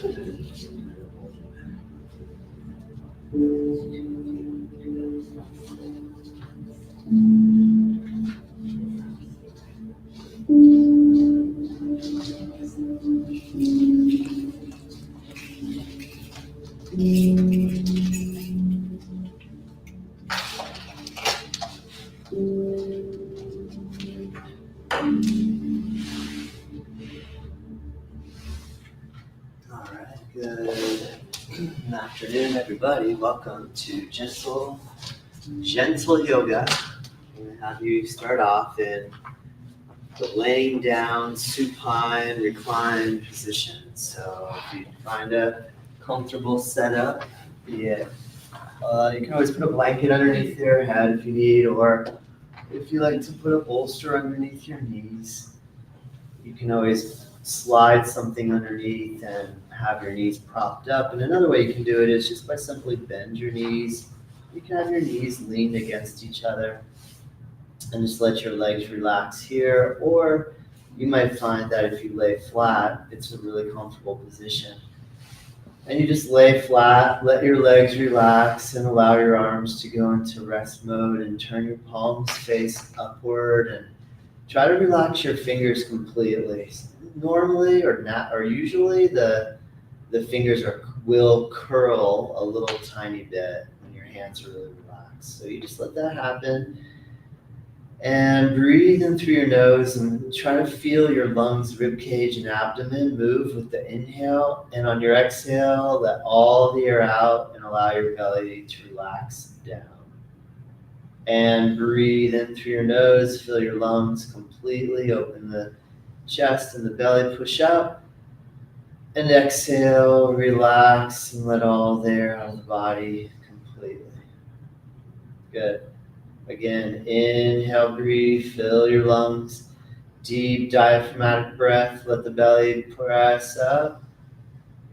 Good afternoon, everybody. Welcome to gentle yoga. I'm going to have you start off in the laying down, supine, reclined position. So if you find a comfortable setup, be it, you can always put a blanket underneath your head if you need, or if you like to put a bolster underneath your knees, you can always slide something underneath and have your knees propped up. And another way you can do it is just by simply bend your knees. You can have your knees leaned against each other and just let your legs relax here. Or you might find that if you lay flat, it's a really comfortable position. And you just lay flat, let your legs relax, and allow your arms to go into rest mode, and turn your palms face upward, and try to relax your fingers completely. Normally or usually the fingers will curl a little tiny bit when your hands are really relaxed. So you just let that happen. And breathe in through your nose and try to feel your lungs, rib cage, and abdomen move with the inhale. And on your exhale, let all the air out and allow your belly to relax down. And breathe in through your nose, fill your lungs completely, open the chest and the belly, push out. And exhale, relax, and let all the air out of the body completely. Good. Again, inhale, breathe, fill your lungs. Deep diaphragmatic breath, let the belly press up.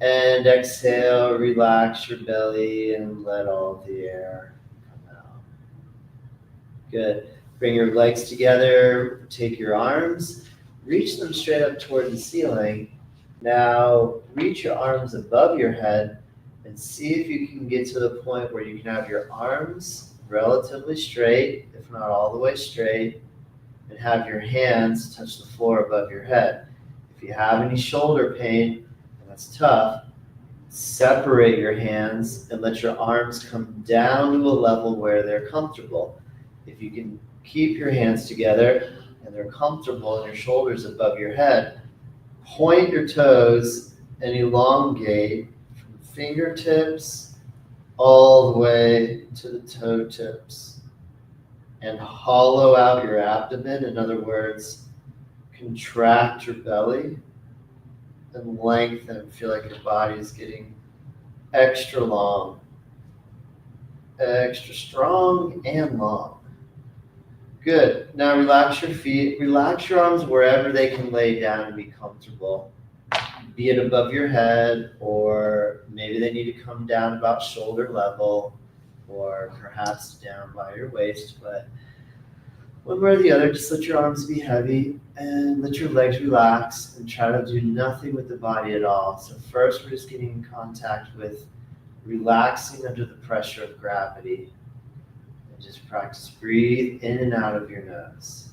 And exhale, relax your belly and let all the air come out. Good. Bring your legs together, take your arms, reach them straight up toward the ceiling. Now, reach your arms above your head and see if you can get to the point where you can have your arms relatively straight, if not all the way straight, and have your hands touch the floor above your head. If you have any shoulder pain, and that's tough, separate your hands and let your arms come down to a level where they're comfortable. If you can keep your hands together and they're comfortable and your shoulders above your head, point your toes and elongate from fingertips all the way to the toe tips. And hollow out your abdomen. In other words, contract your belly and lengthen. Feel like your body is getting extra long, extra strong and long. Good. Now relax your feet, relax your arms wherever they can lay down and be comfortable. Be it above your head, or maybe they need to come down about shoulder level, or perhaps down by your waist. But one way or the other, just let your arms be heavy and let your legs relax and try to do nothing with the body at all. So first, we're just getting in contact with relaxing under the pressure of gravity. Just practice breathe in and out of your nose.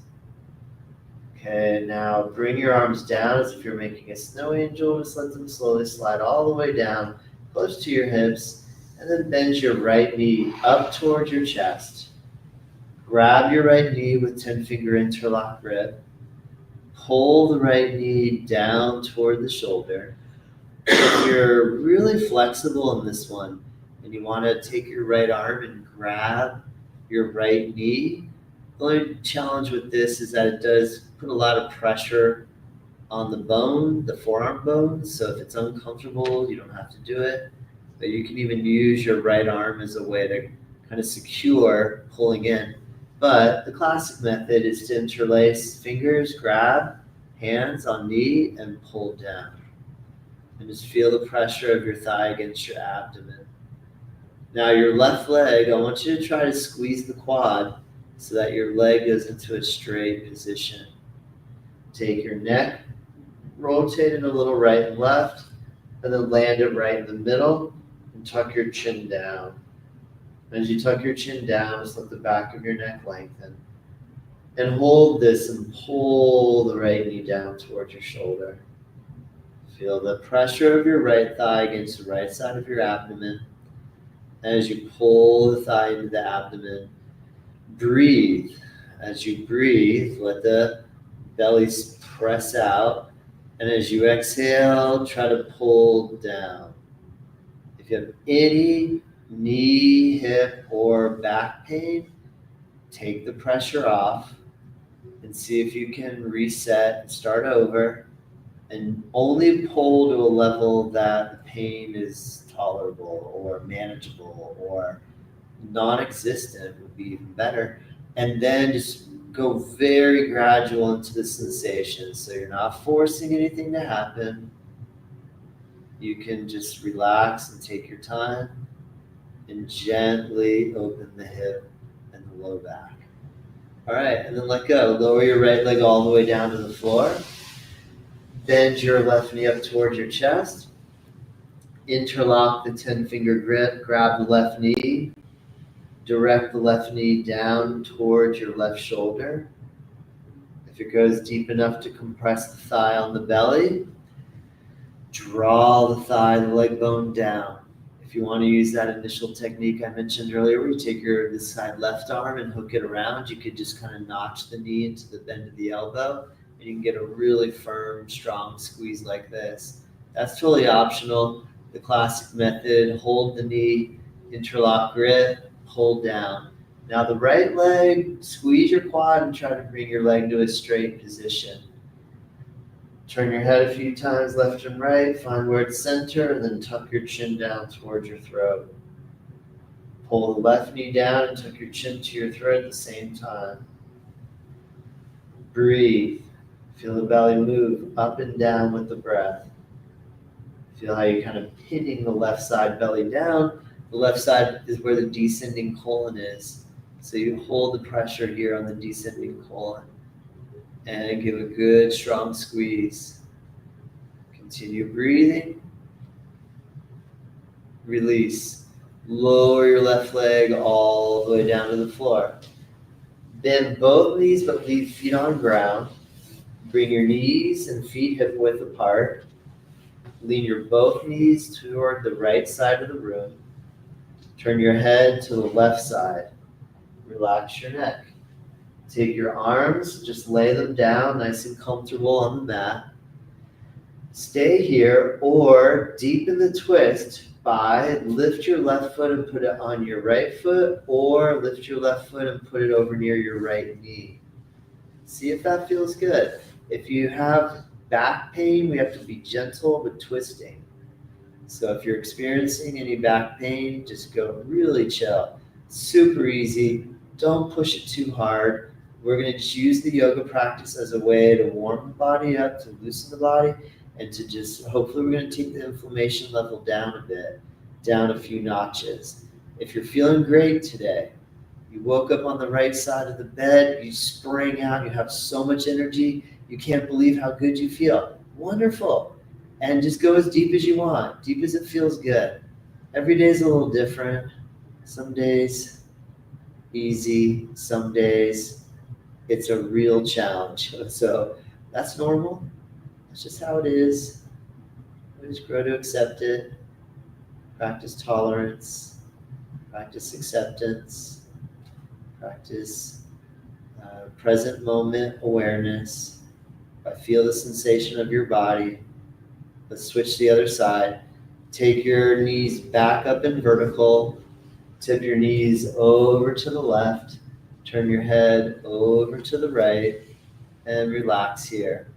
Okay, now bring your arms down as if you're making a snow angel. Just let them slowly slide all the way down, close to your hips, and then bend your right knee up towards your chest. Grab your right knee with 10-finger interlock grip. Pull the right knee down toward the shoulder. If you're really flexible in this one, and you want to take your right arm and grab your right knee, the only challenge with this is that it does put a lot of pressure on the bone, the forearm bone. So if it's uncomfortable, you don't have to do it. But you can even use your right arm as a way to kind of secure pulling in. But the classic method is to interlace fingers, grab, hands on knee, and pull down. And just feel the pressure of your thigh against your abdomen. Now your left leg, I want you to try to squeeze the quad so that your leg goes into a straight position. Take your neck, rotate it a little right and left, and then land it right in the middle and tuck your chin down. As you tuck your chin down, just let the back of your neck lengthen. And hold this and pull the right knee down towards your shoulder. Feel the pressure of your right thigh against the right side of your abdomen. As you pull the thigh into the abdomen, breathe. As you breathe, let the belly press out. And as you exhale, try to pull down. If you have any knee, hip, or back pain, take the pressure off and see if you can reset and start over, and only pull to a level that the pain is tolerable or manageable or non-existent would be even better. And then just go very gradual into the sensation. So you're not forcing anything to happen. You can just relax and take your time and gently open the hip and the low back. All right, and then let go. Lower your right leg all the way down to the floor. Bend your left knee up towards your chest. Interlock the 10-finger grip. Grab the left knee. Direct the left knee down towards your left shoulder. If it goes deep enough to compress the thigh on the belly, draw the thigh, the leg bone down. If you want to use that initial technique I mentioned earlier, where you take this side left arm and hook it around, you could just kind of notch the knee into the bend of the elbow, and you can get a really firm, strong squeeze like this. That's totally optional. The classic method, hold the knee, interlock grip, hold down. Now the right leg, squeeze your quad and try to bring your leg to a straight position. Turn your head a few times left and right, find where it's center, and then tuck your chin down towards your throat. Pull the left knee down and tuck your chin to your throat at the same time. Breathe. Feel the belly move up and down with the breath. Feel how you're kind of pinning the left side belly down. The left side is where the descending colon is. So you hold the pressure here on the descending colon. And give a good strong squeeze. Continue breathing. Release. Lower your left leg all the way down to the floor. Bend both knees but leave feet on ground. Bring your knees and feet hip width apart. Lean your both knees toward the right side of the room. Turn your head to the left side. Relax your neck. Take your arms, just lay them down nice and comfortable on the mat. Stay here or deepen the twist by lift your left foot and put it on your right foot, or lift your left foot and put it over near your right knee. See if that feels good. If you have back pain, we have to be gentle with twisting. So if you're experiencing any back pain, just go really chill. Super easy. Don't push it too hard. We're going to just use the yoga practice as a way to warm the body up, to loosen the body, and to just, hopefully we're going to take the inflammation level down a bit, down a few notches. If you're feeling great today, you woke up on the right side of the bed, you sprang out, you have so much energy, you can't believe how good you feel. Wonderful. And just go as deep as you want, deep as it feels good. Every day is a little different. Some days, easy. Some days, it's a real challenge. So that's normal. That's just how it is. We just grow to accept it. Practice tolerance. Practice acceptance. Practice present moment awareness. Feel the sensation of your body. Let's switch to the other side. Take your knees back up in vertical. Tip your knees over to the left. Turn your head over to the right and relax here.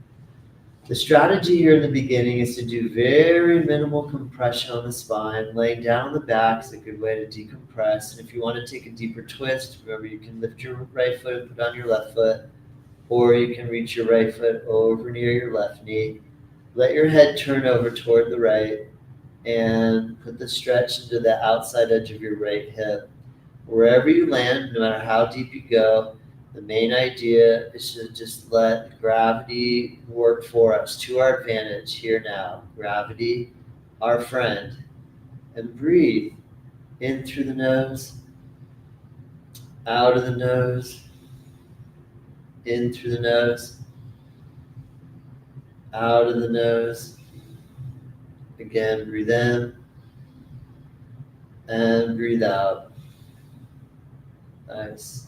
The strategy here in the beginning is to do very minimal compression on the spine. Laying down on the back is a good way to decompress. And if you want to take a deeper twist, remember you can lift your right foot and put on your left foot, or you can reach your right foot over near your left knee. Let your head turn over toward the right and put the stretch into the outside edge of your right hip. Wherever you land, no matter how deep you go, the main idea is to just let gravity work for us to our advantage here now. Gravity our friend. And breathe in through the nose, out of the nose, in through the nose, out of the nose. Again, breathe in and breathe out. Nice.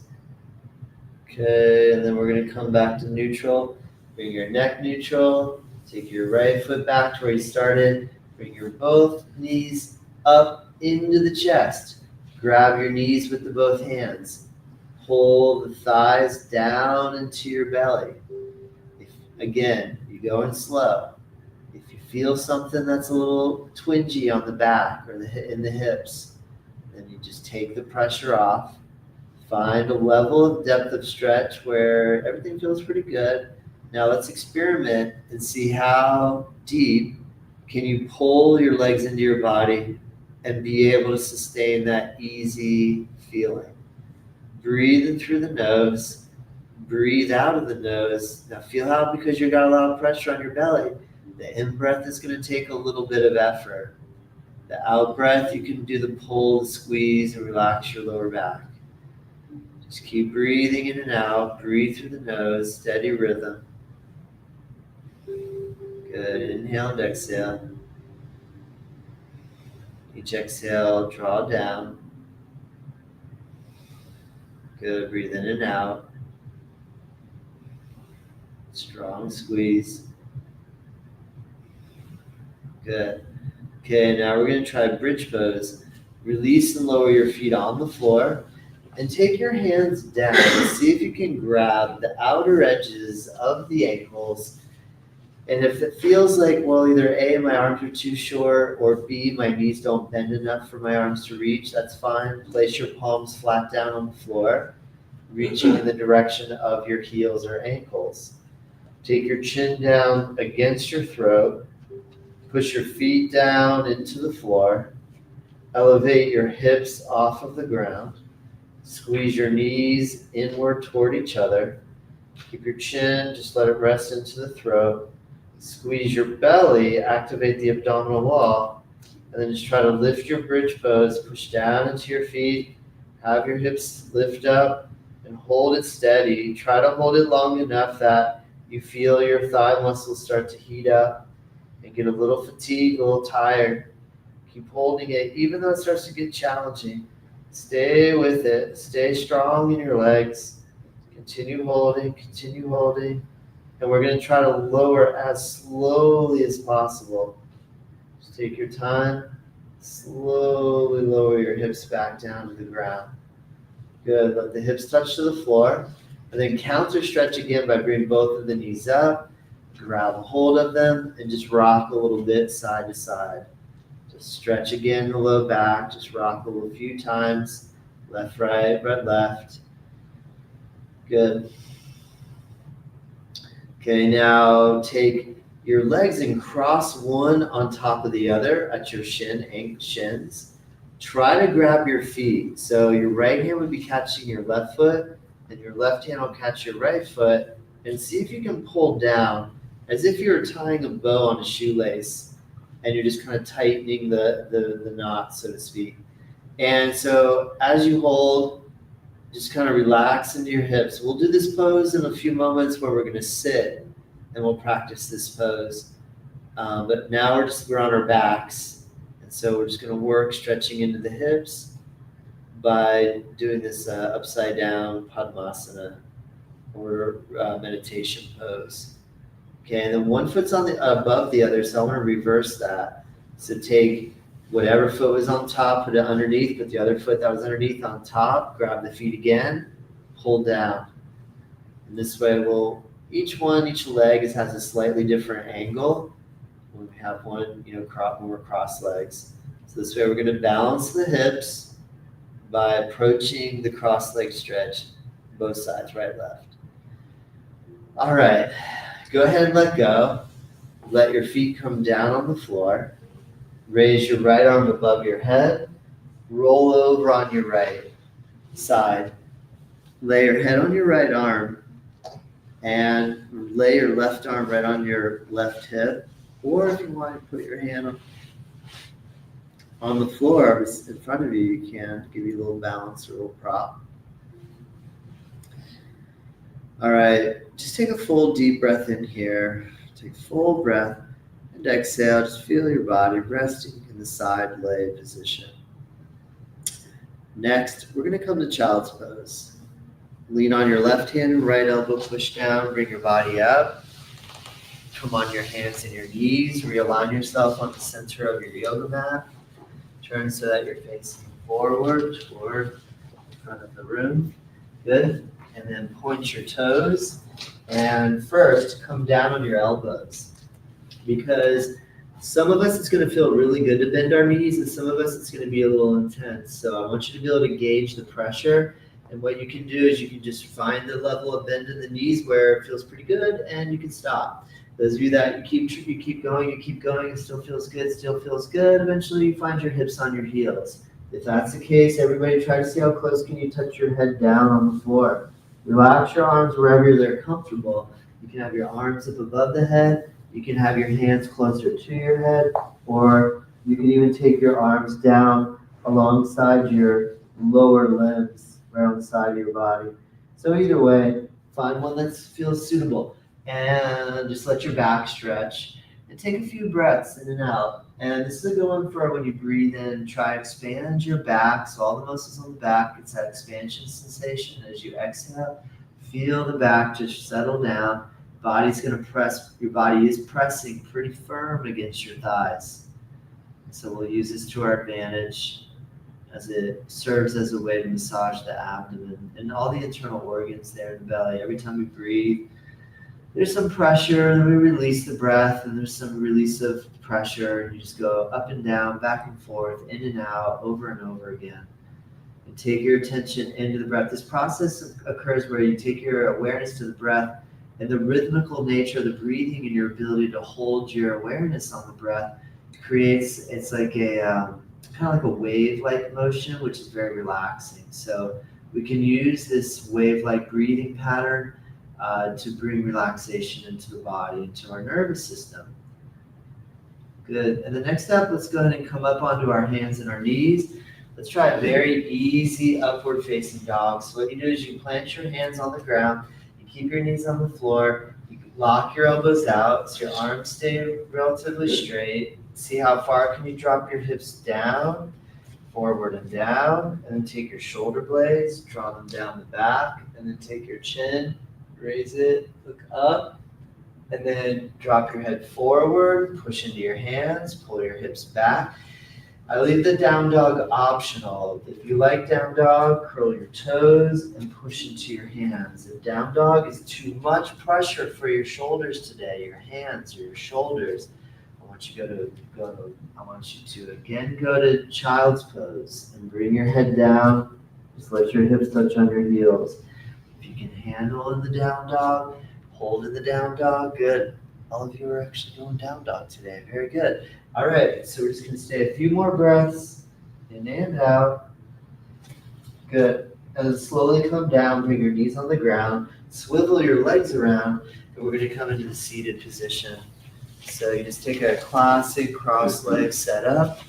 Okay, and then we're going to come back to neutral. Bring your neck neutral. Take your right foot back to where you started. Bring your both knees up into the chest. Grab your knees with the both hands. Pull the thighs down into your belly. Again, you go in slow. If you feel something that's a little twingy on the back or in the hips, then you just take the pressure off. Find a level of depth of stretch where everything feels pretty good. Now let's experiment and see how deep can you pull your legs into your body and be able to sustain that easy feeling. Breathe in through the nose. Breathe out of the nose. Now feel how, because you got a lot of pressure on your belly, the in-breath is going to take a little bit of effort. The out-breath, you can do the pull, the squeeze, and relax your lower back. Just keep breathing in and out. Breathe through the nose, steady rhythm. Good. Inhale and exhale. Each exhale, draw down. Good. Breathe in and out. Strong squeeze. Good. Okay, now we're going to try bridge pose. Release and lower your feet on the floor. And take your hands down. See if you can grab the outer edges of the ankles. And if it feels like, well, either A, my arms are too short, or B, my knees don't bend enough for my arms to reach, that's fine. Place your palms flat down on the floor, reaching in the direction of your heels or ankles. Take your chin down against your throat. Push your feet down into the floor. Elevate your hips off of the ground. Squeeze your knees inward toward each other. Keep your chin, just let it rest into the throat. Squeeze your belly, activate the abdominal wall, and then just try to lift your bridge pose. Push down into your feet. Have your hips lift up and hold it steady. Try to hold it long enough that you feel your thigh muscles start to heat up and get a little fatigued, a little tired. Keep holding it, even though it starts to get challenging. Stay with it. Stay strong in your legs. Continue holding, And we're going to try to lower as slowly as possible. Just take your time. Slowly lower your hips back down to the ground. Good. Let the hips touch to the floor. And then counter stretch again by bringing both of the knees up. Grab a hold of them and just rock a little bit side to side. Just stretch again the low back. Just rock a few times. Left, right, left. Good. Okay, now take your legs and cross one on top of the other at your shins. Try to grab your feet. So your right hand would be catching your left foot, and your left hand will catch your right foot, and see if you can pull down as if you're tying a bow on a shoelace, and you're just kind of tightening the knot, so to speak. And so as you hold, just kind of relax into your hips. We'll do this pose in a few moments where we're going to sit, and we'll practice this pose. But now we're on our backs, and so we're just going to work stretching into the hips by doing this upside down Padmasana or meditation pose. Okay, and then one foot's on above the other, so I want to reverse that. So take whatever foot was on top, put it underneath, put the other foot that was underneath on top, grab the feet again, pull down. And this way each leg has a slightly different angle when we have one, when we're cross legs. So this way we're going to balance the hips by approaching the cross leg stretch, both sides, right, left. All right, go ahead and let go. Let your feet come down on the floor. Raise your right arm above your head. Roll over on your right side. Lay your head on your right arm and lay your left arm right on your left hip. Or if you want to put your hand on the floor in front of you, you can give you a little balance or a little prop. All right, just take a full deep breath in here. Take a full breath and exhale. Just feel your body resting in the side lay position. Next, we're going to come to child's pose. Lean on your left hand and right elbow, push down, bring your body up. Come on your hands and your knees. Realign yourself on the center of your yoga mat. Turn so that you're facing forward toward the front of the room. Good. And then point your toes. And first, come down on your elbows. Because some of us, it's going to feel really good to bend our knees, and some of us, it's going to be a little intense. So I want you to be able to gauge the pressure. And what you can do is you can just find the level of bend in the knees where it feels pretty good, and you can stop. Those of you that you keep going, it still feels good. Eventually, you find your hips on your heels. If that's the case, everybody try to see how close can you touch your head down on the floor. Relax your arms wherever they're comfortable. You can have your arms up above the head. You can have your hands closer to your head, or you can even take your arms down alongside your lower limbs, right on the side of your body. So either way, find one that feels suitable. And just let your back stretch. And take a few breaths in and out. And this is a good one for when you breathe in. Try expand your back. So all the muscles on the back, it's that expansion sensation. As you exhale, feel the back just settle down. Body's going to press. Your body is pressing pretty firm against your thighs. So we'll use this to our advantage as it serves as a way to massage the abdomen and all the internal organs there in the belly. Every time we breathe, there's some pressure, and then we release the breath, and there's some release of pressure, and you just go up and down, back and forth, in and out, over and over again. And take your attention into the breath. This process occurs where you take your awareness to the breath, and the rhythmical nature of the breathing and your ability to hold your awareness on the breath creates, it's like a kind of like a wave-like motion, which is very relaxing. So we can use this wave-like breathing pattern to bring relaxation into the body, into our nervous system. Good. And the next step, let's go ahead and come up onto our hands and our knees. Let's try a very easy upward facing dog. So what you do is you plant your hands on the ground, you keep your knees on the floor, you lock your elbows out so your arms stay relatively straight. See how far can you drop your hips down, forward and down, and then take your shoulder blades, draw them down the back, and then take your chin, raise it, look up, and then drop your head forward, push into your hands, pull your hips back. I leave the down dog optional. If you like down dog, curl your toes and push into your hands. If down dog is too much pressure for your shoulders today, your hands or your shoulders, I want you to again go to child's pose and bring your head down. Just let your hips touch on your heels. If you can handle in the down dog, hold in the down dog. Good. All of you are actually doing down dog today. Very good. All right, so we're just going to stay a few more breaths, in and out. Good. And then slowly come down, bring your knees on the ground, swivel your legs around, and we're going to come into the seated position. So you just take a classic cross-leg setup,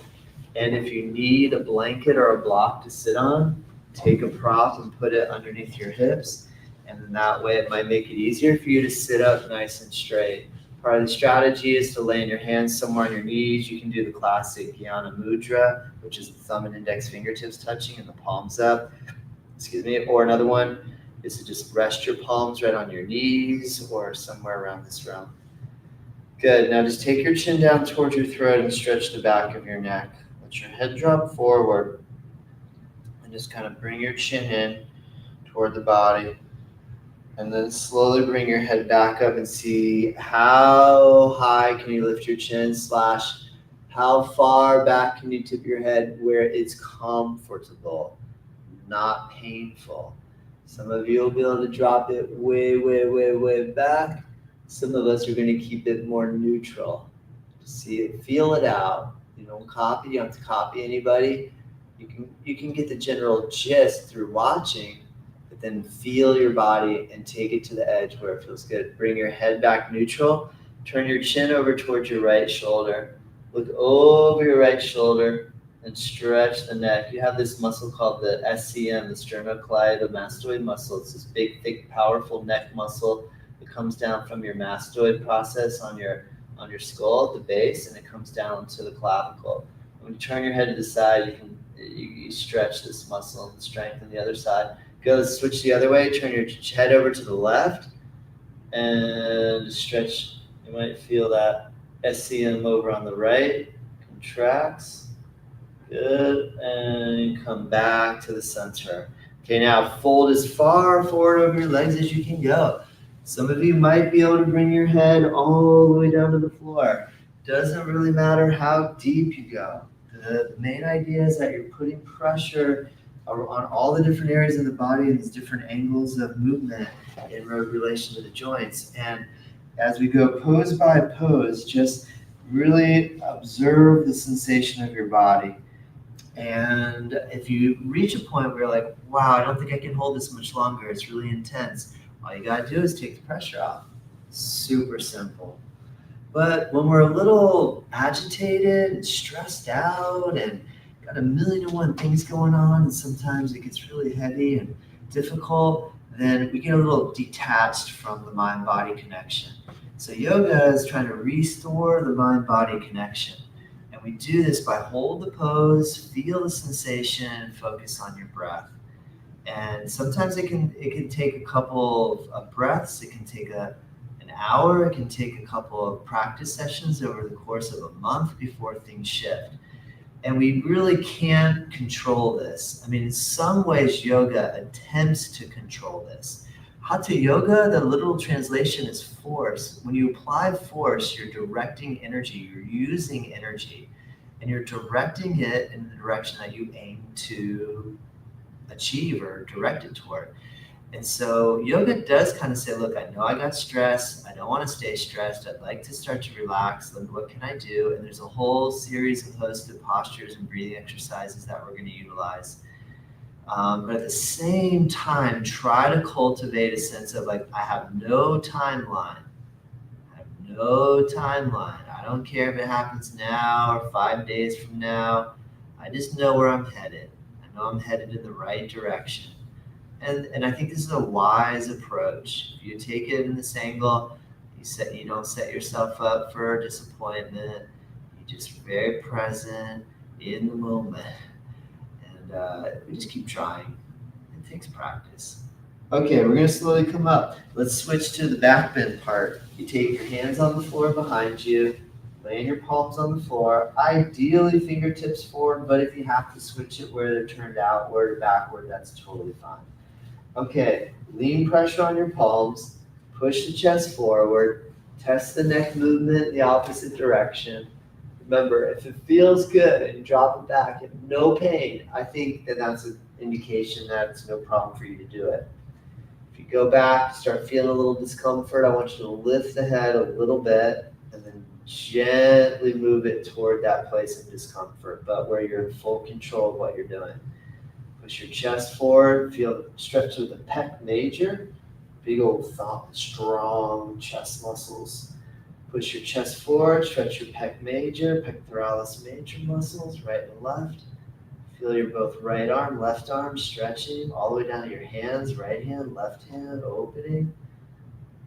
and if you need a blanket or a block to sit on, take a prop and put it underneath your hips, and then that way it might make it easier for you to sit up nice and straight. Part of the strategy is to land your hands somewhere on your knees. You can do the classic Jnana Mudra, which is the thumb and index fingertips touching and the palms up. Or another one is to just rest your palms right on your knees or somewhere around this realm. Good. Now just take your chin down towards your throat and stretch the back of your neck. Let your head drop forward and just kind of bring your chin in toward the body. And then slowly bring your head back up and see how high can you lift your chin / how far back can you tip your head where it's comfortable, not painful. Some of you will be able to drop it way, way, way, way back. Some of us are going to keep it more neutral. See it, feel it out. You don't have to copy anybody. You can get the general gist through watching. But then feel your body and take it to the edge where it feels good. Bring your head back neutral. Turn your chin over towards your right shoulder. Look over your right shoulder and stretch the neck. You have this muscle called the SCM, the sternocleidomastoid muscle. It's this big, thick, powerful neck muscle that comes down from your mastoid process on your skull at the base, and it comes down to the clavicle. When you turn your head to the side, you stretch this muscle and strengthen the other side. Switch the other way, turn your head over to the left, and stretch. You might feel that SCM over on the right, contracts. Good, and come back to the center. Okay, now fold as far forward over your legs as you can go. Some of you might be able to bring your head all the way down to the floor. Doesn't really matter how deep you go. The main idea is that you're putting pressure on all the different areas of the body and these different angles of movement in relation to the joints. And as we go pose by pose, just really observe the sensation of your body. And if you reach a point where you're like, wow, I don't think I can hold this much longer, it's really intense, all you gotta do is take the pressure off. Super simple. But when we're a little agitated and stressed out and got 1,000,001 things going on, and sometimes it gets really heavy and difficult, then we get a little detached from the mind-body connection. So yoga is trying to restore the mind-body connection. And we do this by hold the pose, feel the sensation, focus on your breath. And sometimes it can take a couple of breaths, it can take an hour, it can take a couple of practice sessions over the course of a month before things shift. And we really can't control this. I mean, in some ways, yoga attempts to control this. Hatha yoga, the literal translation is force. When you apply force, you're directing energy, you're using energy, and you're directing it in the direction that you aim to achieve or direct it toward. And so yoga does kind of say, look, I know I got stressed. I don't want to stay stressed. I'd like to start to relax. Look, what can I do? And there's a whole series of host of postures and breathing exercises that we're going to utilize. But at the same time, try to cultivate a sense of like, I have no timeline. I have no timeline. I don't care if it happens now or 5 days from now. I just know where I'm headed. I know I'm headed in the right direction. And I think this is a wise approach. If you take it in this angle, you don't set yourself up for disappointment. You're just very present in the moment. And we just keep trying. It takes practice. Okay, we're going to slowly come up. Let's switch to the back bend part. You take your hands on the floor behind you, laying your palms on the floor, ideally fingertips forward, but if you have to switch it where they're turned outward or backward, that's totally fine. Okay, lean pressure on your palms, push the chest forward, test the neck movement in the opposite direction. Remember, if it feels good and you drop it back and no pain, I think that that's an indication that it's no problem for you to do it. If you go back, start feeling a little discomfort, I want you to lift the head a little bit and then gently move it toward that place of discomfort, but where you're in full control of what you're doing. Push your chest forward, feel stretch through the pec major, big old strong chest muscles. Push your chest forward, stretch your pec major, pectoralis major muscles, right and left. Feel your both right arm, left arm stretching all the way down to your hands, right hand, left hand, opening.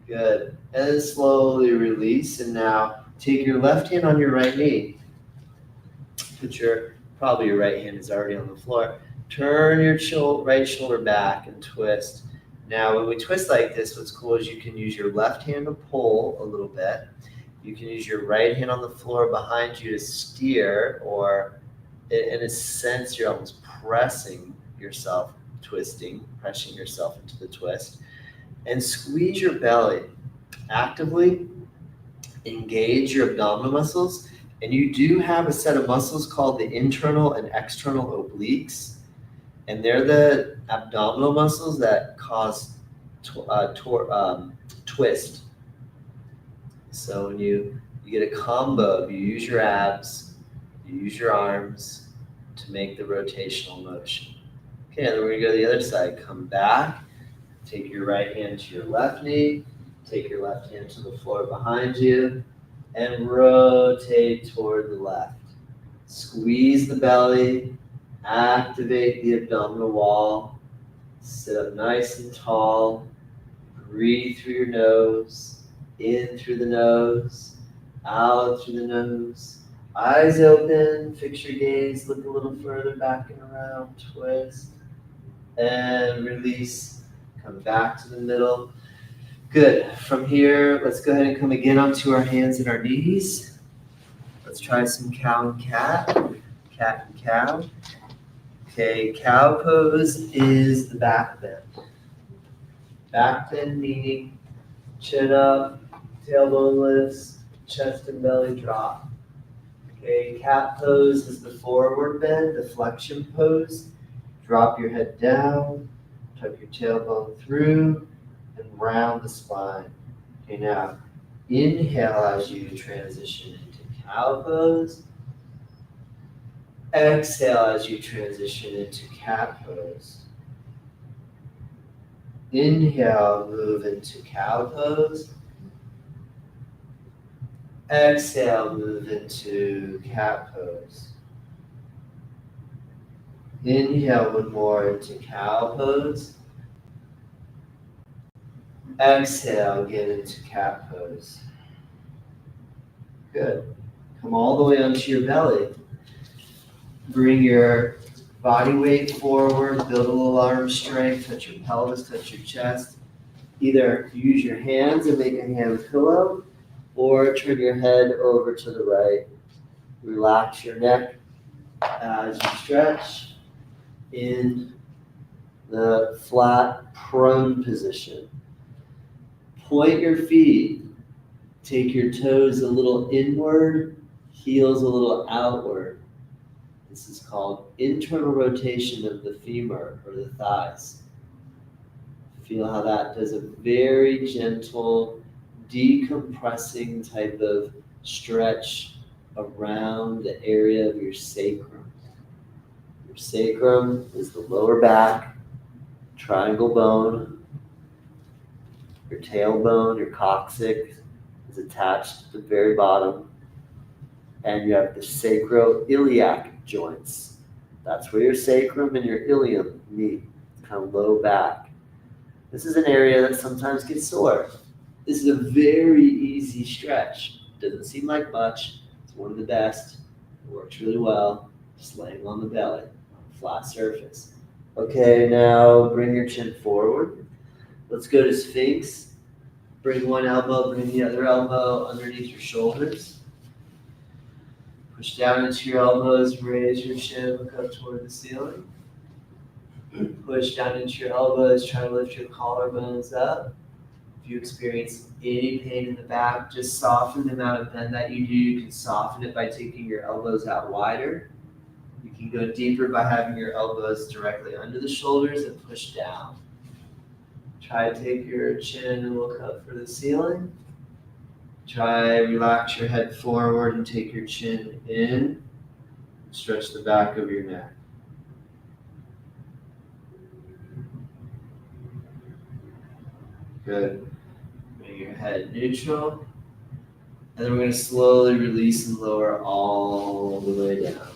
Good. And then slowly release. And now take your left hand on your right knee. Probably your right hand is already on the floor. Turn your right shoulder back and twist. Now, when we twist like this, what's cool is you can use your left hand to pull a little bit. You can use your right hand on the floor behind you to steer, or in a sense, you're almost pressing yourself, pressing yourself into the twist. And squeeze your belly. Actively engage your abdominal muscles. And you do have a set of muscles called the internal and external obliques. And they're the abdominal muscles that cause twist. So when you get a combo, you use your abs, you use your arms to make the rotational motion. Okay, and then we're gonna go to the other side. Come back, take your right hand to your left knee, take your left hand to the floor behind you, and rotate toward the left. Squeeze the belly, activate the abdominal wall, sit up nice and tall, breathe through your nose, in through the nose, out through the nose. Eyes open, fix your gaze, look a little further back and around, twist, and release. Come back to the middle. Good. From here, let's go ahead and come again onto our hands and our knees. Let's try some cow and cat and cow. Okay, cow pose is the back bend. Back bend meaning chin up, tailbone lifts, chest and belly drop. Okay, cat pose is the forward bend, the flexion pose. Drop your head down, tuck your tailbone through, and round the spine. Okay, now inhale as you transition into cow pose. Exhale as you transition into cat pose. Inhale, move into cow pose. Exhale, move into cat pose. Inhale one more into cow pose. Exhale again into cat pose. Good. Come all the way onto your belly. Bring your body weight forward, build a little arm strength, touch your pelvis, touch your chest. Either use your hands and make a hand pillow, or turn your head over to the right. Relax your neck as you stretch in the flat prone position. Point your feet. Take your toes a little inward, heels a little outward. This is called internal rotation of the femur or the thighs. Feel how that does a very gentle, decompressing type of stretch around the area of your sacrum. Your sacrum is the lower back, triangle bone. Your tailbone, your coccyx, is attached to the very bottom. And you have the sacroiliac joints. That's where your sacrum and your ilium meet, kind of low back. This is an area that sometimes gets sore. This is a very easy stretch. Doesn't seem like much. It's one of the best. It works really well. Just laying on the belly, on a flat surface. Okay, now bring your chin forward. Let's go to Sphinx. Bring one elbow, bring the other elbow underneath your shoulders. Push down into your elbows, raise your chin, look up toward the ceiling. Push down into your elbows, try to lift your collarbones up. If you experience any pain in the back, just soften the amount of bend that you do. You can soften it by taking your elbows out wider. You can go deeper by having your elbows directly under the shoulders and push down. Try to take your chin and look up for the ceiling. Try relax your head forward and take your chin in. Stretch the back of your neck. Good. Bring your head neutral. And then we're going to slowly release and lower all the way down.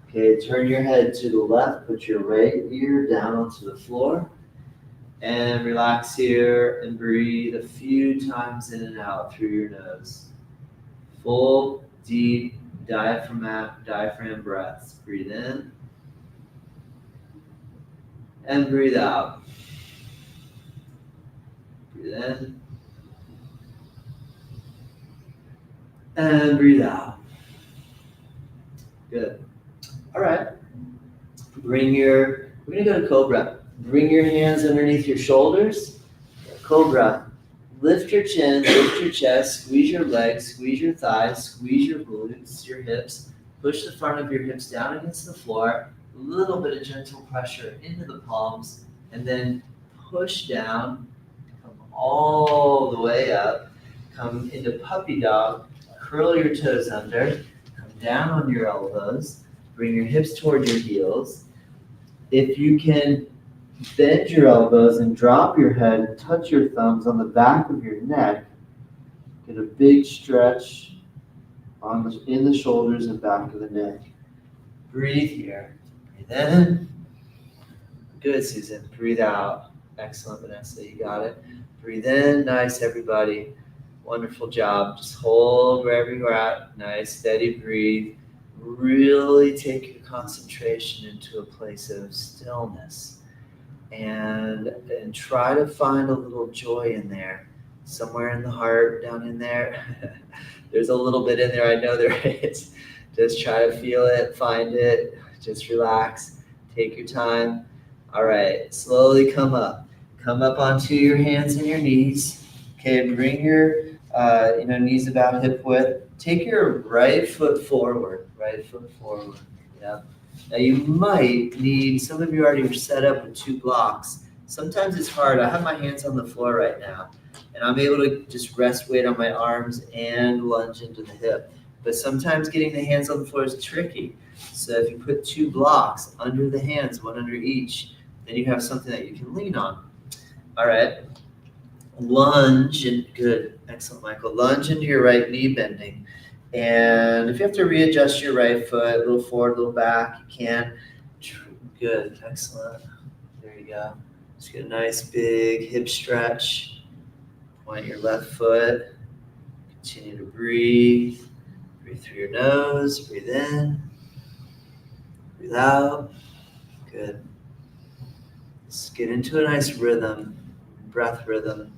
Okay, turn your head to the left. Put your right ear down onto the floor. And relax here and breathe a few times in and out through your nose. Full, deep diaphragm breaths. Breathe in and breathe out. Breathe in and breathe out. Good. All right. We're going to go to Cobra. Bring your hands underneath your shoulders. Cobra. Lift your chin, lift your chest, squeeze your legs, squeeze your thighs, squeeze your glutes, your hips. Push the front of your hips down against the floor. A little bit of gentle pressure into the palms. And then push down. Come all the way up. Come into puppy dog. Curl your toes under. Come down on your elbows. Bring your hips toward your heels. If you can, bend your elbows and drop your head and touch your thumbs on the back of your neck. Get a big stretch in the shoulders and back of the neck. Breathe here. Breathe in. Good, Susan. Breathe out. Excellent, Vanessa. You got it. Breathe in. Nice, everybody. Wonderful job. Just hold wherever you're at. Nice, steady breathe. Really take your concentration into a place of stillness. And try to find a little joy in there. Somewhere in the heart, down in there. There's a little bit in there. I know there is. Just try to feel it, find it. Just relax. Take your time. All right, slowly come up. Come up onto your hands and your knees. Okay, bring your knees about hip width. Take your right foot forward. Right foot forward. Yeah. Now you might need, some of you already are set up with 2 blocks. Sometimes it's hard. I have my hands on the floor right now, and I'm able to just rest weight on my arms and lunge into the hip. But sometimes getting the hands on the floor is tricky. So if you put 2 blocks under the hands, one under each, then you have something that you can lean on. All right. Lunge, and good. Excellent, Michael. Lunge into your right knee bending. And if you have to readjust your right foot, a little forward, a little back, you can. Good. Excellent. There you go. Just get a nice big hip stretch. Point your left foot. Continue to breathe. Breathe through your nose. Breathe in. Breathe out. Good. Just get into a nice rhythm, breath rhythm.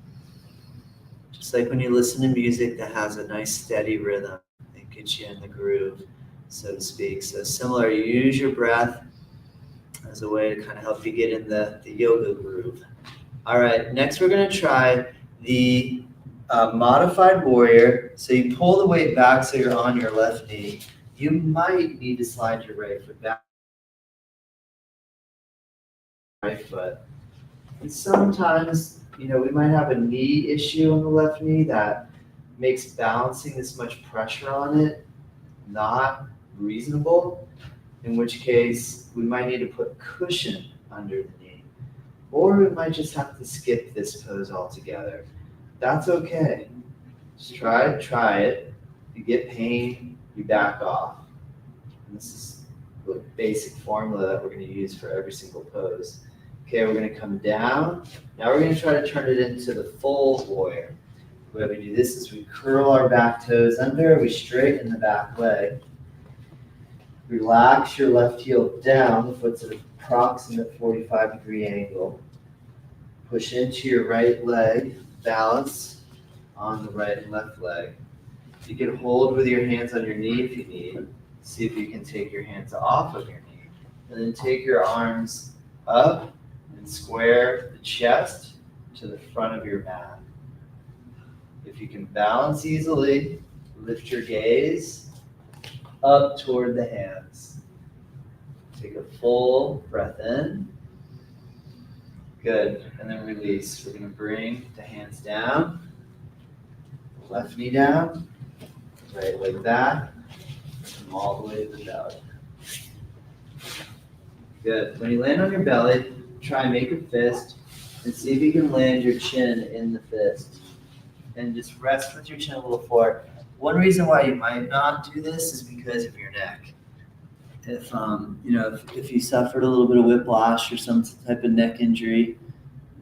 Just like when you listen to music that has a nice steady rhythm, it gets you in the groove, so to speak. So similar, you use your breath as a way to kind of help you get in the yoga groove. All right, next we're going to try the modified warrior. So you pull the weight back so you're on your left knee. You might need to slide your right foot back. Right foot. And sometimes, we might have a knee issue on the left knee that makes balancing this much pressure on it not reasonable, in which case we might need to put cushion under the knee. Or we might just have to skip this pose altogether. That's okay. Just try it. If you get pain, you back off. And this is the basic formula that we're going to use for every single pose. Okay, we're going to come down. Now we're going to try to turn it into the full warrior. The way we do this is we curl our back toes under, we straighten the back leg. Relax your left heel down, the foot's at an approximate 45-degree angle. Push into your right leg, balance on the right and left leg. You can hold with your hands on your knee if you need. See if you can take your hands off of your knee. And then take your arms up and square the chest to the front of your mat. If you can balance easily, lift your gaze up toward the hands. Take a full breath in. Good. And then release. We're going to bring the hands down, left knee down, right leg back, and all the way to the belly. Good. When you land on your belly, try and make a fist and see if you can land your chin in the fist. And just rest with your chin a little forward. One reason why you might not do this is because of your neck. If you suffered a little bit of whiplash or some type of neck injury,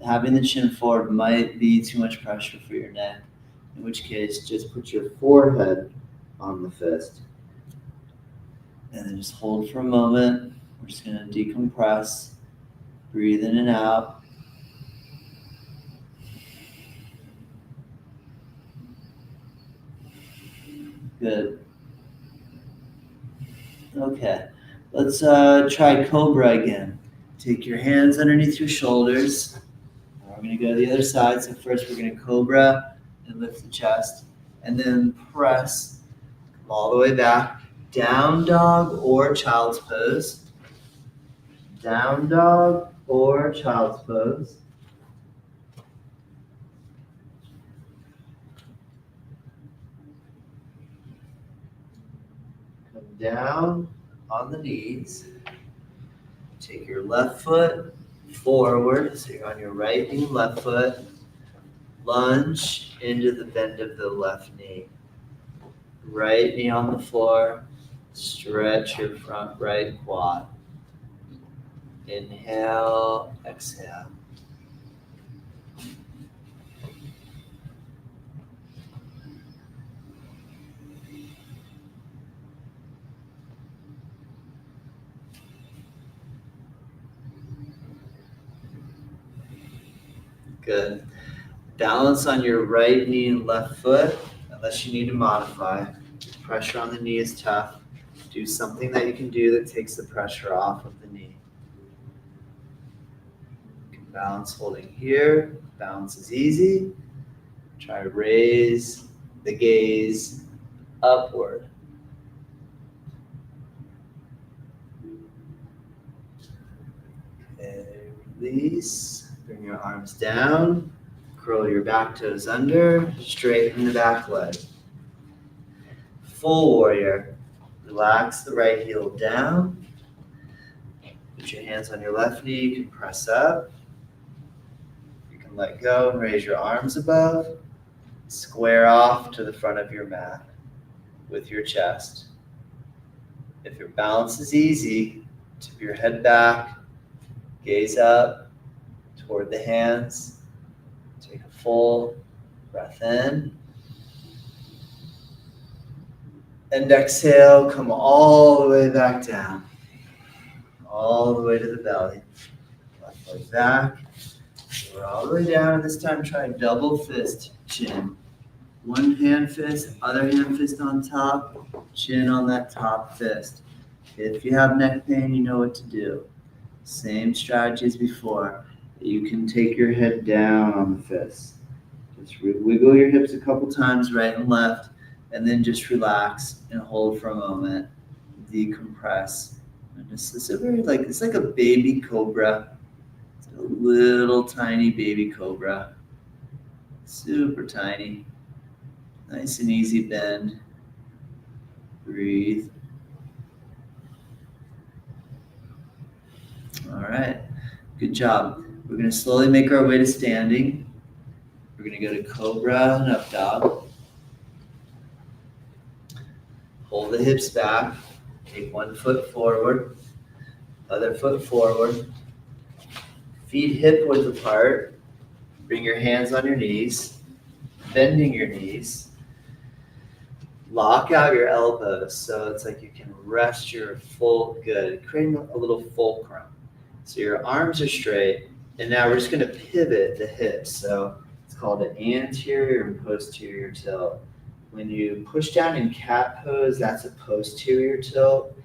having the chin forward might be too much pressure for your neck. In which case, just put your forehead on the fist. And then just hold for a moment. We're just going to decompress. Breathe in and out. Good. Okay, let's try Cobra again. Take your hands underneath your shoulders. We're going to go to the other side. So first we're going to Cobra and lift the chest. And then press all the way back. Down dog or child's pose. Down dog or child's pose. Come down on the knees. Take your left foot forward, so you're on your right knee, left foot. Lunge into the bend of the left knee. Right knee on the floor. Stretch your front right quad. Inhale, exhale. Good. Balance on your right knee and left foot, unless you need to modify. Pressure on the knee is tough. Do something that you can do that takes the pressure off of the knee. You can balance holding here. Balance is easy. Try to raise the gaze upward. Okay, release. Bring your arms down. Curl your back toes under. Straighten the back leg. Full warrior. Relax the right heel down. Put your hands on your left knee. You can press up. You can let go and raise your arms above. Square off to the front of your mat with your chest. If your balance is easy, tip your head back, gaze up toward the hands. Take a full breath in. And exhale, come all the way back down. All the way to the belly. Left leg back. We're all the way down. This time try double fist chin. One hand fist, other hand fist on top, chin on that top fist. If you have neck pain, you know what to do. Same strategy as before. You can take your head down on the fist. Just wiggle your hips a couple times, right and left, and then just relax and hold for a moment. Decompress. And it's like a baby cobra. It's a little tiny baby cobra. Super tiny. Nice and easy bend. Breathe. All right, good job. We're going to slowly make our way to standing. We're going to go to cobra and up dog. Hold the hips back. Take one foot forward, other foot forward. Feet hip width apart. Bring your hands on your knees, bending your knees. Lock out your elbows so it's like you can rest your full good, creating a little fulcrum. So your arms are straight, and now we're just going to pivot the hips. So it's called an anterior and posterior tilt. When you push down in cat pose, that's a posterior tilt.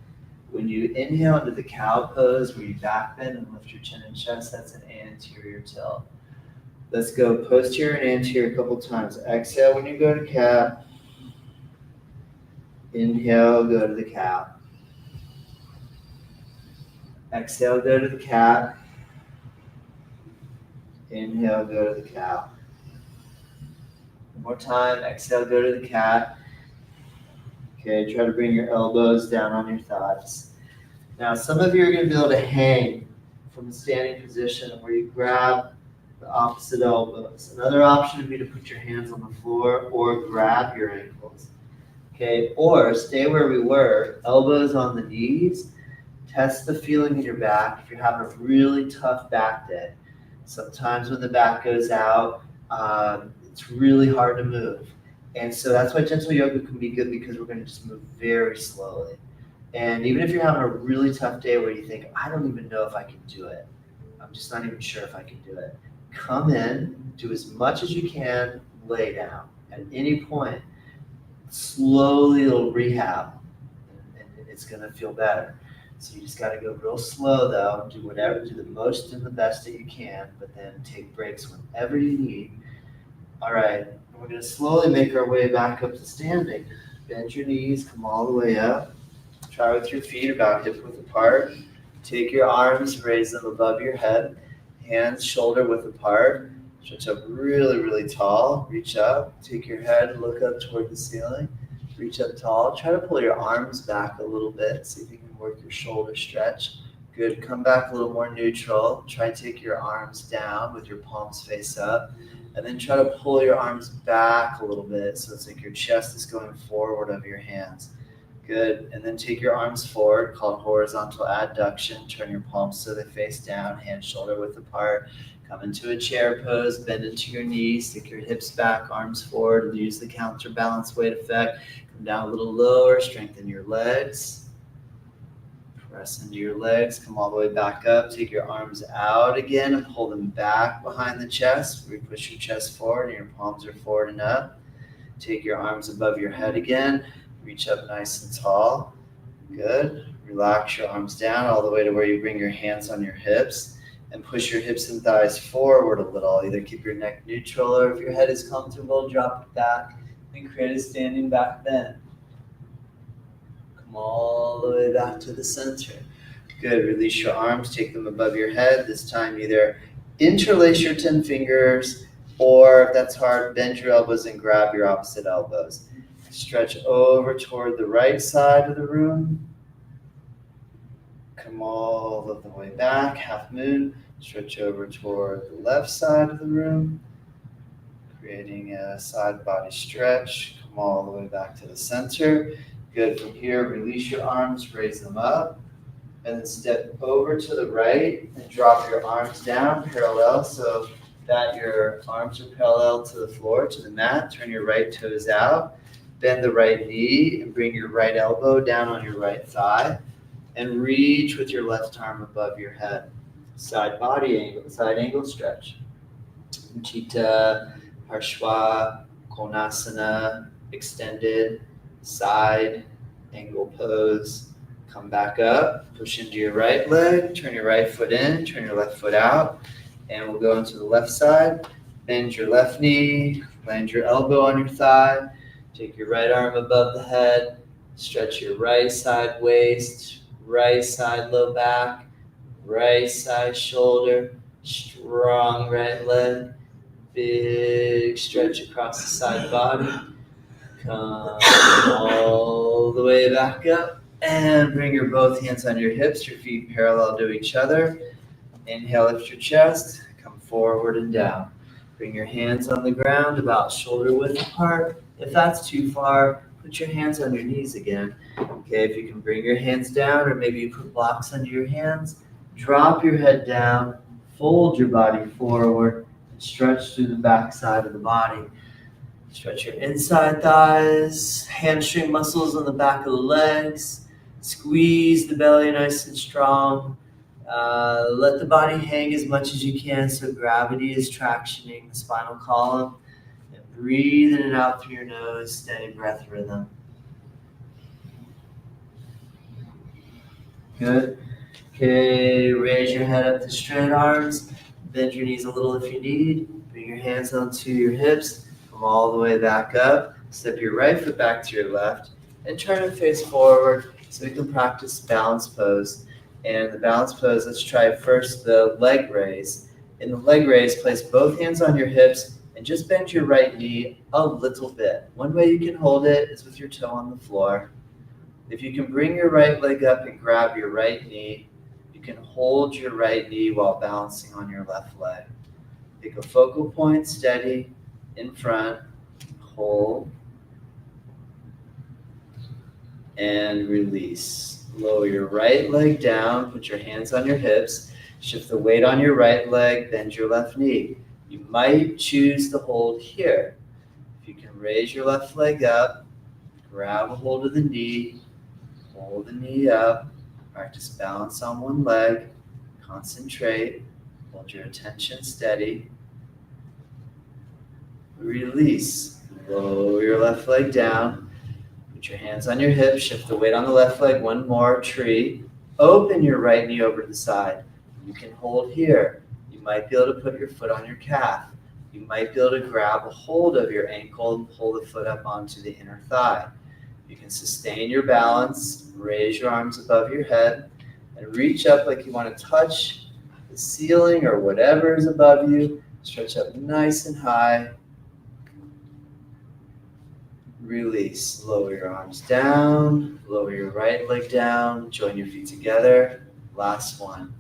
When you inhale into the cow pose, where you back bend and lift your chin and chest, that's an anterior tilt. Let's go posterior and anterior a couple times. Exhale when you go to cat. Inhale, go to the cow. Exhale, go to the cat. Inhale, go to the cow. One more time. Exhale, go to the cat. Okay, try to bring your elbows down on your thighs. Now, some of you are going to be able to hang from the standing position where you grab the opposite elbows. Another option would be to put your hands on the floor or grab your ankles. Okay, or stay where we were, elbows on the knees. Test the feeling in your back if you're having a really tough back day. Sometimes when the back goes out, it's really hard to move. And so that's why gentle yoga can be good, because we're going to just move very slowly. And even if you're having a really tough day where you think, I don't even know if I can do it. I'm just not even sure if I can do it. Come in, do as much as you can, lay down. At any point, slowly it'll rehab and it's going to feel better. So you just got to go real slow though. Do the most and the best that you can, but then take breaks whenever you need. All right, we're going to slowly make our way back up to standing. Bend your knees, come all the way up. Try with your feet about hip width apart. Take your arms, raise them above your head. Hands shoulder width apart. Stretch up really, really tall. Reach up. Take your head, look up toward the ceiling. Reach up tall. Try to pull your arms back a little bit. See if you can work your shoulder stretch. Good. Come back a little more neutral. Try to take your arms down with your palms face up. And then try to pull your arms back a little bit so it's like your chest is going forward of your hands. Good. And then take your arms forward, called horizontal adduction. Turn your palms so they face down, hands shoulder width apart. Come into a chair pose, bend into your knees, stick your hips back, arms forward, use the counterbalance weight effect. Come down a little lower, strengthen your legs. Press into your legs, come all the way back up. Take your arms out again and pull them back behind the chest. Push your chest forward and your palms are forward and up. Take your arms above your head again. Reach up nice and tall. Good. Relax your arms down all the way to where you bring your hands on your hips. And push your hips and thighs forward a little. Either keep your neck neutral, or if your head is comfortable, drop it back and create a standing back bend. Come all the way back to the center. Good. Release your arms, take them above your head. This time either interlace your 10 fingers, or if that's hard, bend your elbows and grab your opposite elbows. Stretch over toward the right side of the room. Come all of the way back, half moon. Stretch over toward the left side of the room, creating a side body stretch. Come all the way back to the center. Good. From here, release your arms, raise them up, and then step over to the right and drop your arms down parallel so that your arms are parallel to the floor, to the mat. Turn your right toes out, bend the right knee, and bring your right elbow down on your right thigh. And reach with your left arm above your head. Side body angle, side angle stretch. Chitta, Parshva, Konasana, extended, side angle pose. Come back up, push into your right leg, turn your right foot in, turn your left foot out. And we'll go into the left side. Bend your left knee, land your elbow on your thigh. Take your right arm above the head. Stretch your right side waist. Right side low back, right side shoulder, strong right leg, big stretch across the side body. Come all the way back up and bring your both hands on your hips, your feet parallel to each other. Inhale, lift your chest, come forward and down. Bring your hands on the ground about shoulder width apart. If that's too far, put your hands on your knees again. Okay, if you can bring your hands down, or maybe you put blocks under your hands, drop your head down, fold your body forward, and stretch through the back side of the body. Stretch your inside thighs, hamstring muscles on the back of the legs. Squeeze the belly nice and strong. Let the body hang as much as you can so gravity is tractioning the spinal column. And breathe in and out through your nose, steady breath rhythm. Good. Okay, raise your head up to straight arms. Bend your knees a little if you need. Bring your hands onto your hips. Come all the way back up. Step your right foot back to your left. And turn and face forward so we can practice balance pose. And the balance pose, let's try first the leg raise. In the leg raise, place both hands on your hips and just bend your right knee a little bit. One way you can hold it is with your toe on the floor. If you can bring your right leg up and grab your right knee, you can hold your right knee while balancing on your left leg. Pick a focal point, steady, in front, hold, and release. Lower your right leg down, put your hands on your hips, shift the weight on your right leg, bend your left knee. You might choose to hold here. If you can raise your left leg up, grab a hold of the knee, hold the knee up, practice balance on one leg, concentrate, hold your attention steady, release, lower your left leg down, put your hands on your hips, shift the weight on the left leg, one more, tree, open your right knee over to the side, you can hold here, you might be able to put your foot on your calf, you might be able to grab a hold of your ankle and pull the foot up onto the inner thigh. You can sustain your balance, raise your arms above your head, and reach up like you want to touch the ceiling or whatever is above you. Stretch up nice and high. Release. Lower your arms down, lower your right leg down, join your feet together, Last one.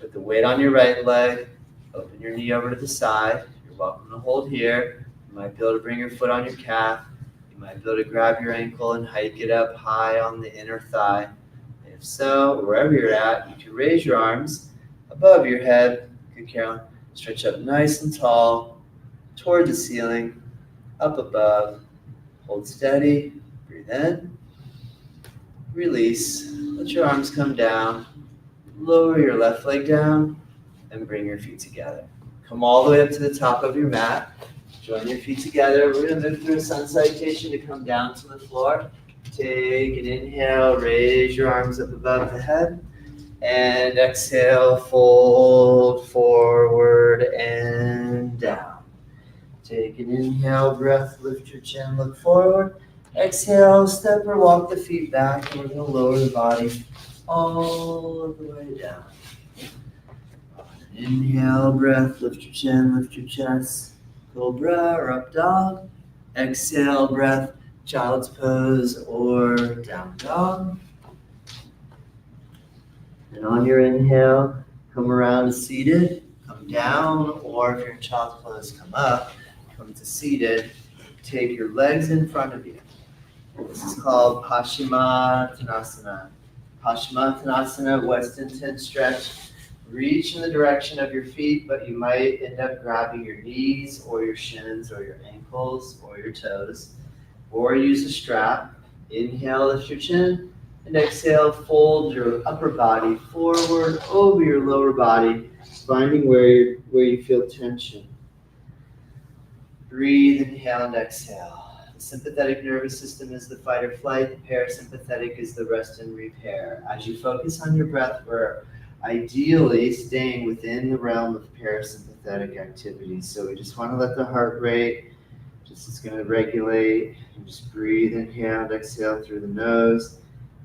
Put the weight on your right leg. Open your knee over to the side. You're welcome to hold here. You might be able to bring your foot on your calf. You might be able to grab your ankle and hike it up high on the inner thigh. If so, wherever you're at, you can raise your arms above your head. Good, Carolyn. Stretch up nice and tall toward the ceiling, up above. Hold steady. Breathe in. Release. Let your arms come down. Lower your left leg down and bring your feet together. Come all the way up to the top of your mat. Join your feet together. We're going to move through a sun salutation to come down to the floor. Take an inhale, raise your arms up above the head. And exhale, fold forward and down. Take an inhale, breath, lift your chin, look forward. Exhale, step or walk the feet back, and we're going to lower the body all the way down. Inhale, breath, lift your chin, lift your chest. Cobra or up dog. Exhale, breath, child's pose or down dog. And on your inhale, come around to seated, come down, or if you're in child's pose, come up, come to seated. Take your legs in front of you. This is called Paschimottanasana. Paschimottanasana, West Intent stretch. Reach in the direction of your feet, but you might end up grabbing your knees or your shins or your ankles or your toes, or use a strap. Inhale, lift your chin, and exhale, fold your upper body forward over your lower body, finding where you feel tension. Breathe, inhale and exhale. The sympathetic nervous system is the fight or flight. The parasympathetic is the rest and repair. As you focus on your breath, we're ideally staying within the realm of parasympathetic activities. So we just want to let the heart rate, it's going to regulate. And just breathe, inhale and exhale through the nose.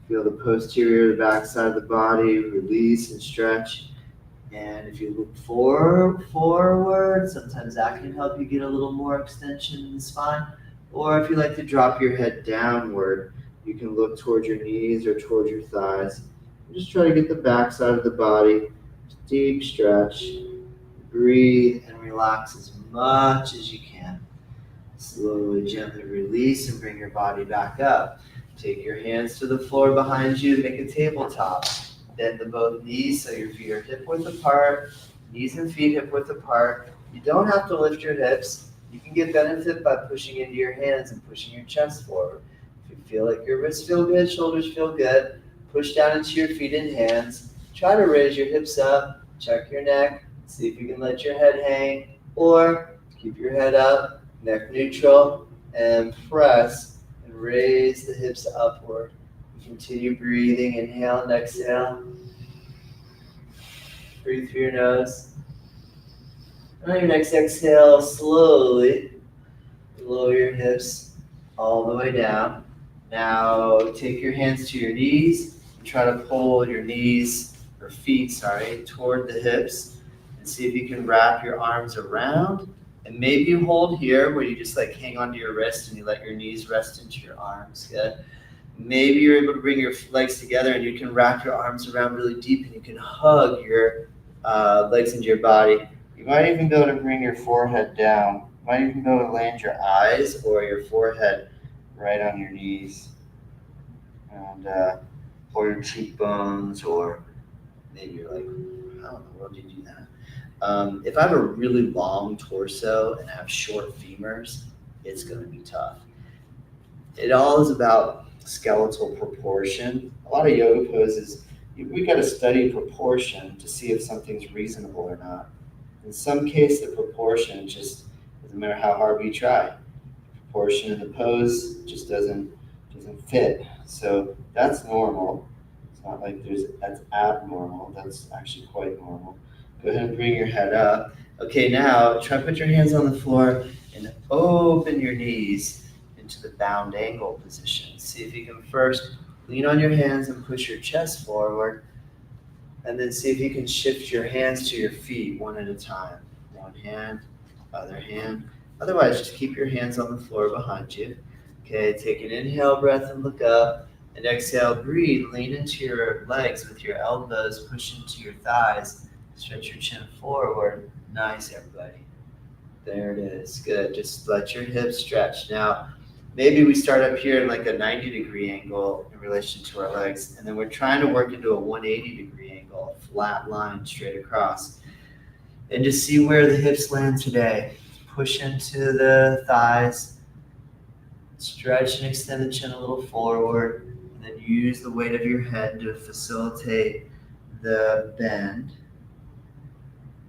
Feel the posterior, the back side of the body, release and stretch. And if you look forward, sometimes that can help you get a little more extension in the spine. Or if you like to drop your head downward, you can look towards your knees or towards your thighs. And just try to get the back side of the body, deep stretch. Breathe and relax as much as you can. Slowly, gently release and bring your body back up. Take your hands to the floor behind you, make a tabletop. Bend the both knees so your feet are hip width apart, knees and feet hip width apart. You don't have to lift your hips. You can get benefit by pushing into your hands and pushing your chest forward. If you feel like your wrists feel good, shoulders feel good, push down into your feet and hands. Try to raise your hips up, check your neck, see if you can let your head hang, or keep your head up, neck neutral, and press and raise the hips upward. Continue breathing, inhale and exhale. Breathe through your nose. And on your next exhale, slowly lower your hips all the way down. Now take your hands to your knees and try to pull your knees, or feet, toward the hips. And see if you can wrap your arms around. And maybe you hold here where you just like hang onto your wrist and you let your knees rest into your arms. Good. Maybe you're able to bring your legs together and you can wrap your arms around really deep and you can hug your legs into your body. You might even be able to bring your forehead down. You might even be able to land your eyes or your forehead right on your knees. And or your cheekbones, or maybe you're like, I don't know, why would you do that? If I have a really long torso and I have short femurs, it's going to be tough. It all is about skeletal proportion. A lot of yoga poses, we got to study proportion to see if something's reasonable or not. In some case, the proportion just doesn't matter how hard we try. Proportion in the pose just doesn't fit. So that's normal. It's not like that's abnormal. That's actually quite normal. Go ahead and bring your head up. Okay, now try to put your hands on the floor and open your knees into the bound angle position. See if you can first lean on your hands and push your chest forward, and then see if you can shift your hands to your feet one at a time. One hand, other hand. Otherwise, just keep your hands on the floor behind you. Okay, take an inhale breath and look up. And exhale, breathe, lean into your legs with your elbows, push into your thighs, stretch your chin forward. Nice, everybody. There it is, good. Just let your hips stretch. Now, maybe we start up here in like a 90-degree angle in relation to our legs, and then we're trying to work into a 180-degree angle, a flat line straight across. And just see where the hips land today. Push into the thighs, stretch and extend the chin a little forward, and then use the weight of your head to facilitate the bend,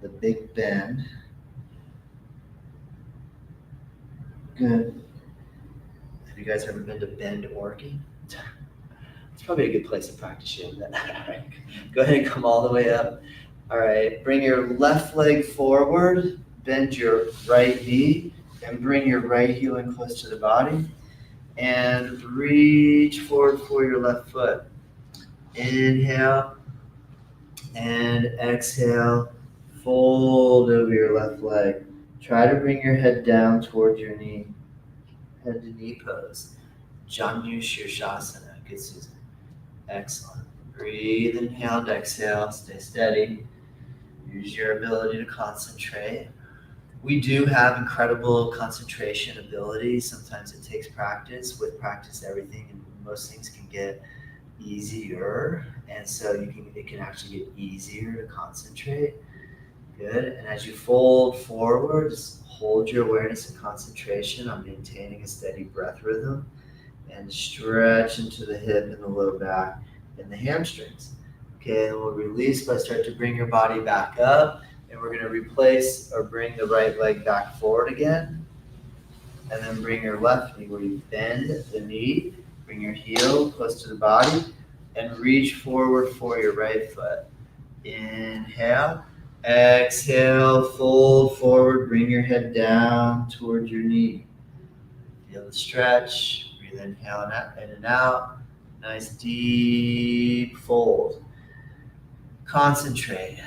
the big bend. Good. Have you guys ever been to Bend, Oregon? It's probably a good place to practice yoga. All right. Go ahead and come all the way up. All right. Bring your left leg forward, bend your right knee, and bring your right heel in close to the body. And reach forward for your left foot. Inhale and exhale. Fold over your left leg. Try to bring your head down towards your knee. Head to knee pose. Janu Shirshasana. Good, Susan. Excellent. Breathe, inhale and exhale. Stay steady. Use your ability to concentrate. We do have incredible concentration ability. Sometimes it takes practice. With practice, everything and most things can get easier. And so it can actually get easier to concentrate. Good. And as you fold forward, just hold your awareness and concentration on maintaining a steady breath rhythm, and stretch into the hip and the low back and the hamstrings. Okay, and we'll release by start to bring your body back up, and we're going to replace or bring the right leg back forward again, and then bring your left knee where you bend the knee, bring your heel close to the body, and reach forward for your right foot. Inhale. Exhale, fold forward, bring your head down towards your knee. Feel the stretch, breathe inhale in and out. Nice deep fold. Concentrate,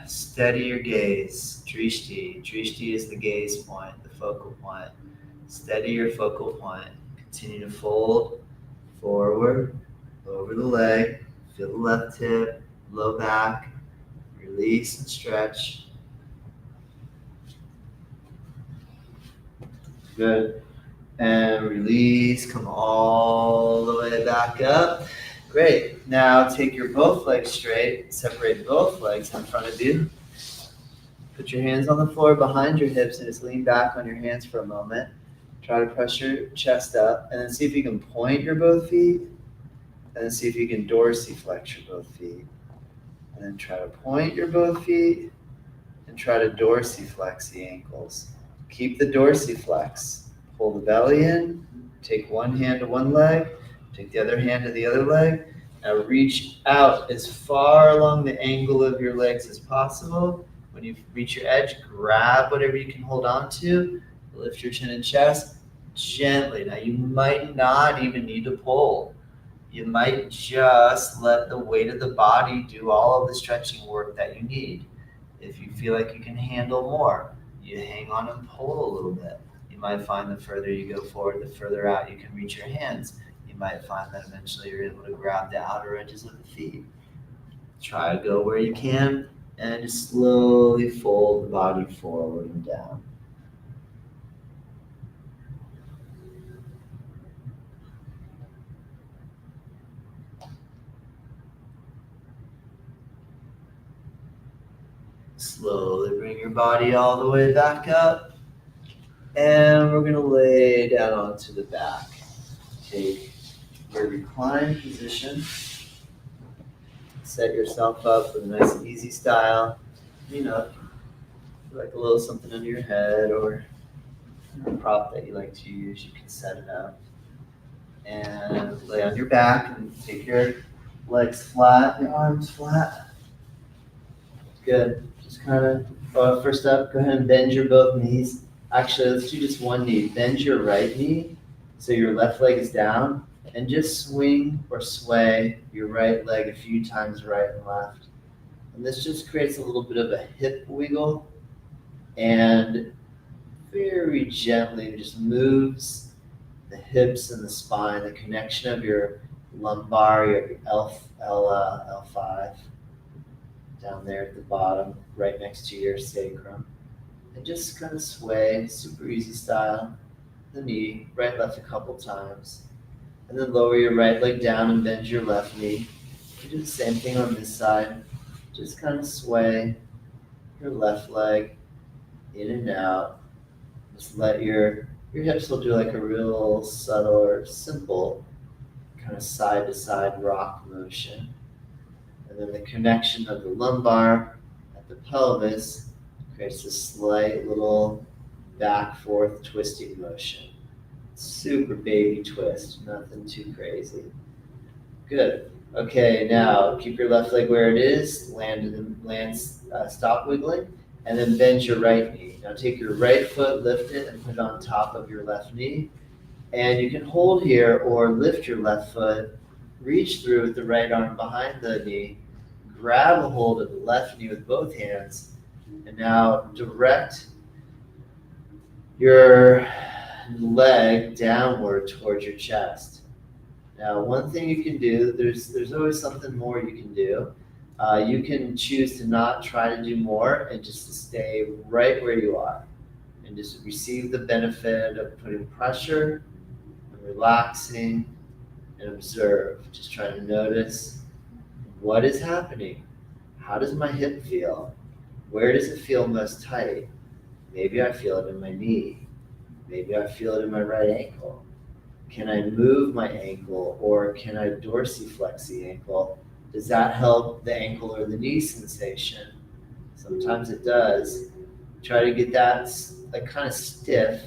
steady your gaze. Drishti. Drishti is the gaze point, the focal point. Steady your focal point. Continue to fold forward, over the leg. Feel the left hip, low back. Release and stretch. Good. And release. Come all the way back up. Great. Now take your both legs straight. Separate both legs in front of you. Put your hands on the floor behind your hips and just lean back on your hands for a moment. Try to press your chest up, and then see if you can point your both feet, and then see if you can dorsiflex your both feet. And then try to point your both feet and try to dorsiflex the ankles. Keep the dorsiflex. Pull the belly in. Take one hand to one leg. Take the other hand to the other leg. Now reach out as far along the angle of your legs as possible. When you reach your edge, grab whatever you can hold on to. Lift your chin and chest gently. Now you might not even need to pull. You might just let the weight of the body do all of the stretching work that you need. If you feel like you can handle more, you hang on and pull a little bit. You might find the further you go forward, the further out you can reach your hands. You might find that eventually you're able to grab the outer edges of the feet. Try to go where you can and just slowly fold the body forward and down. Slowly bring your body all the way back up, and we're going to lay down onto the back. Take your reclined position. Set yourself up with a nice easy style. Like a little something under your head or a prop that you like to use, you can set it up. And lay on your back and take your legs flat, your arms flat. Good. Just kind of, first up, go ahead and bend your both knees. Actually, let's do just one knee. Bend your right knee so your left leg is down, and just swing or sway your right leg a few times right and left. And this just creates a little bit of a hip wiggle, and very gently just moves the hips and the spine, the connection of your lumbar, your L5 down there at the bottom, right next to your sacrum. And just kind of sway, super easy style, the knee, right, left a couple times. And then lower your right leg down and bend your left knee. You do the same thing on this side. Just kind of sway your left leg in and out. Just let your hips will do like a real subtle or simple kind of side to side rock motion. And then the connection of the lumbar at the pelvis creates a slight little back forth twisting motion. Super baby twist, nothing too crazy. Good. Okay, now keep your left leg where it is, stop wiggling, and then bend your right knee. Now take your right foot, lift it, and put it on top of your left knee. And you can hold here or lift your left foot, reach through with the right arm behind the knee, grab a hold of the left knee with both hands, and now direct your leg downward towards your chest. Now, one thing you can do, there's always something more you can do. You can choose to not try to do more and just to stay right where you are and just receive the benefit of putting pressure and relaxing and observe. Just try to notice what is happening. How does my hip feel? Where does it feel most tight? Maybe I feel it in my knee. Maybe I feel it in my right ankle. Can I move my ankle or can I dorsiflex the ankle? Does that help the ankle or the knee sensation? Sometimes it does. Try to get that like kind of stiff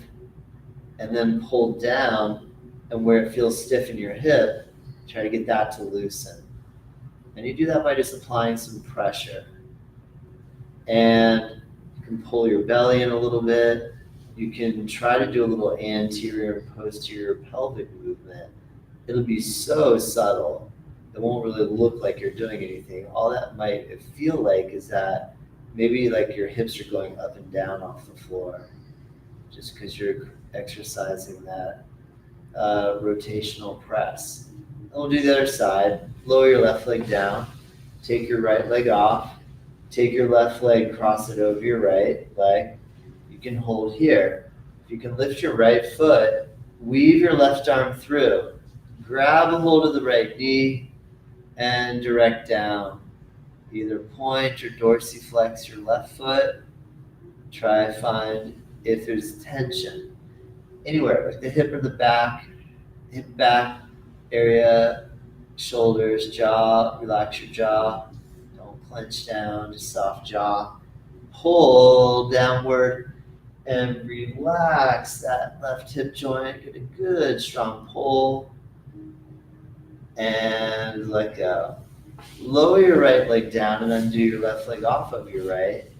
and then pull down, and where it feels stiff in your hip, try to get that to loosen. And you do that by just applying some pressure. And you can pull your belly in a little bit. You can try to do a little anterior and posterior pelvic movement. It'll be so subtle. It won't really look like you're doing anything. All that might feel like is that maybe like your hips are going up and down off the floor just because you're exercising that rotational press. And we'll do the other side. Lower your left leg down. Take your right leg off. Take your left leg, cross it over your right leg. You can hold here. If you can lift your right foot, weave your left arm through. Grab a hold of the right knee and direct down. Either point or dorsiflex your left foot. Try to find if there's tension anywhere, like the hip or the back, hip back area, shoulders, jaw. Relax your jaw. Don't clench down, just soft jaw. Pull downward and relax that left hip joint. Get a good strong pull and let go. Lower your right leg down and undo your left leg off of your right.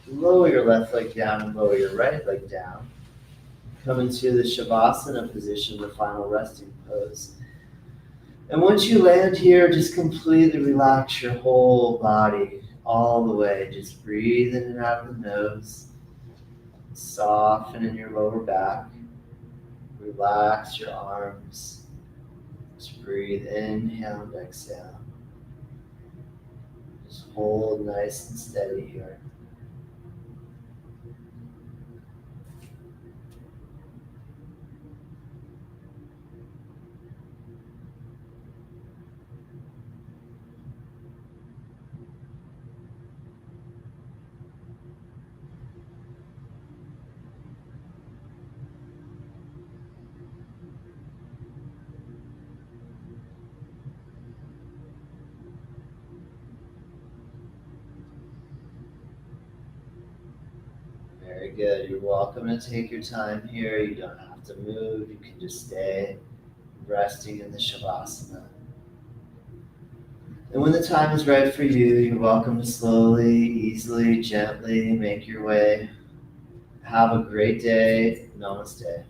Lower your left leg down and lower your right leg down. Come into the Shavasana position, the final resting pose. And once you land here, just completely relax your whole body all the way. Just breathe in and out of the nose. Soften in your lower back. Relax your arms. Just breathe, inhale and exhale. Just hold nice and steady here. Very good. You're welcome to take your time here. You don't have to move. You can just stay resting in the Shavasana. And when the time is right for you, you're welcome to slowly, easily, gently make your way. Have a great day. Namaste.